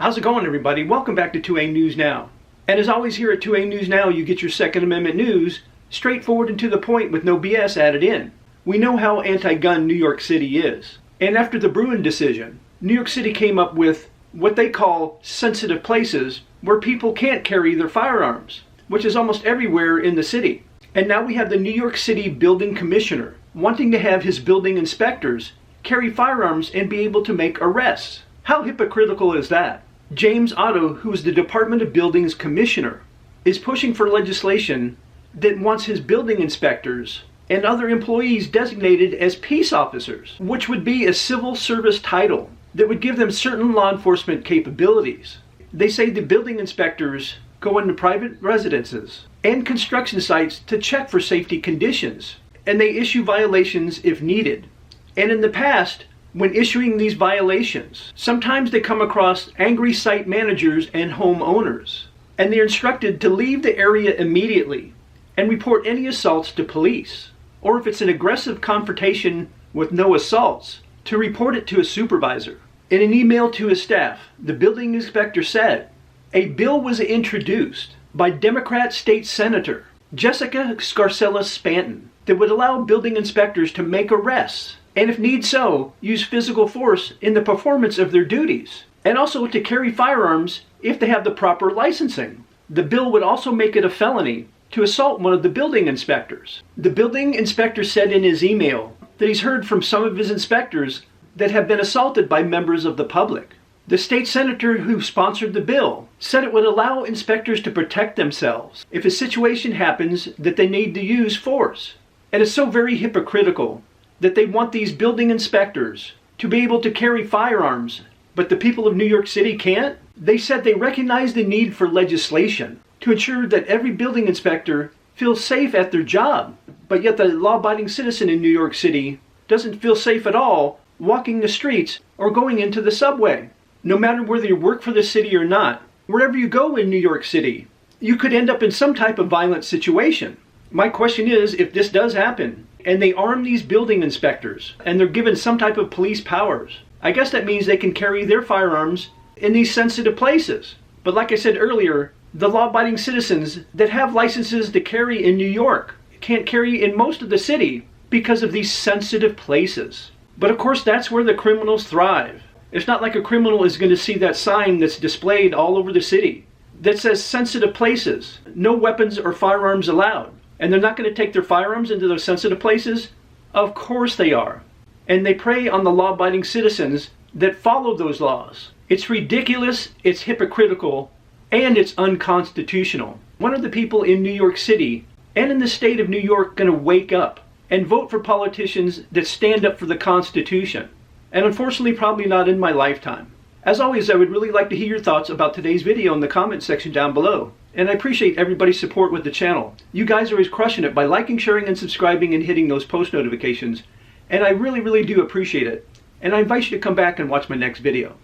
How's it going, everybody? Welcome back to 2A News Now. And as always here at 2A News Now, you get your Second Amendment news straightforward and to the point with no BS added in. We know how anti-gun New York City is. And after the Bruin decision, New York City came up with what they call sensitive places where people can't carry their firearms, which is almost everywhere in the city. And now we have the New York City building commissioner wanting to have his building inspectors carry firearms and be able to make arrests. How hypocritical is that? James Oddo, who is the Department of Buildings commissioner, is pushing for legislation that wants his building inspectors and other employees designated as peace officers, which would be a civil service title that would give them certain law enforcement capabilities. They say the building inspectors go into private residences and construction sites to check for safety conditions, and they issue violations if needed. And in the past, when issuing these violations, sometimes they come across angry site managers and homeowners, and they're instructed to leave the area immediately and report any assaults to police, or if it's an aggressive confrontation with no assaults, to report it to a supervisor. In an email to his staff, the building inspector said, a bill was introduced by Democrat State Senator Jessica Scarcella-Spanton that would allow building inspectors to make arrests and, if need so, use physical force in the performance of their duties, and also to carry firearms if they have the proper licensing. The bill would also make it a felony to assault one of the building inspectors. The building inspector said in his email that he's heard from some of his inspectors that have been assaulted by members of the public. The state senator who sponsored the bill said it would allow inspectors to protect themselves if a situation happens that they need to use force. And it's so very hypocritical that they want these building inspectors to be able to carry firearms, but the people of New York City can't. They said they recognize the need for legislation to ensure that every building inspector feels safe at their job, but yet the law-abiding citizen in New York City doesn't feel safe at all walking the streets or going into the subway. No matter whether you work for the city or not, wherever you go in New York City, you could end up in some type of violent situation. My question is, if this does happen, and they arm these building inspectors, and they're given some type of police powers, I guess that means they can carry their firearms in these sensitive places. But like I said earlier, the law-abiding citizens that have licenses to carry in New York can't carry in most of the city because of these sensitive places. But of course, that's where the criminals thrive. It's not like a criminal is going to see that sign that's displayed all over the city that says sensitive places, no weapons or firearms allowed. And they're not going to take their firearms into those sensitive places? Of course they are. And they prey on the law-abiding citizens that follow those laws. It's ridiculous, it's hypocritical, and it's unconstitutional. When are the people in New York City and in the state of New York going to wake up and vote for politicians that stand up for the Constitution? And unfortunately, probably not in my lifetime. As always, I would really like to hear your thoughts about today's video in the comment section down below. And I appreciate everybody's support with the channel. You guys are always crushing it by liking, sharing, and subscribing and hitting those post notifications. And I really, really do appreciate it. And I invite you to come back and watch my next video.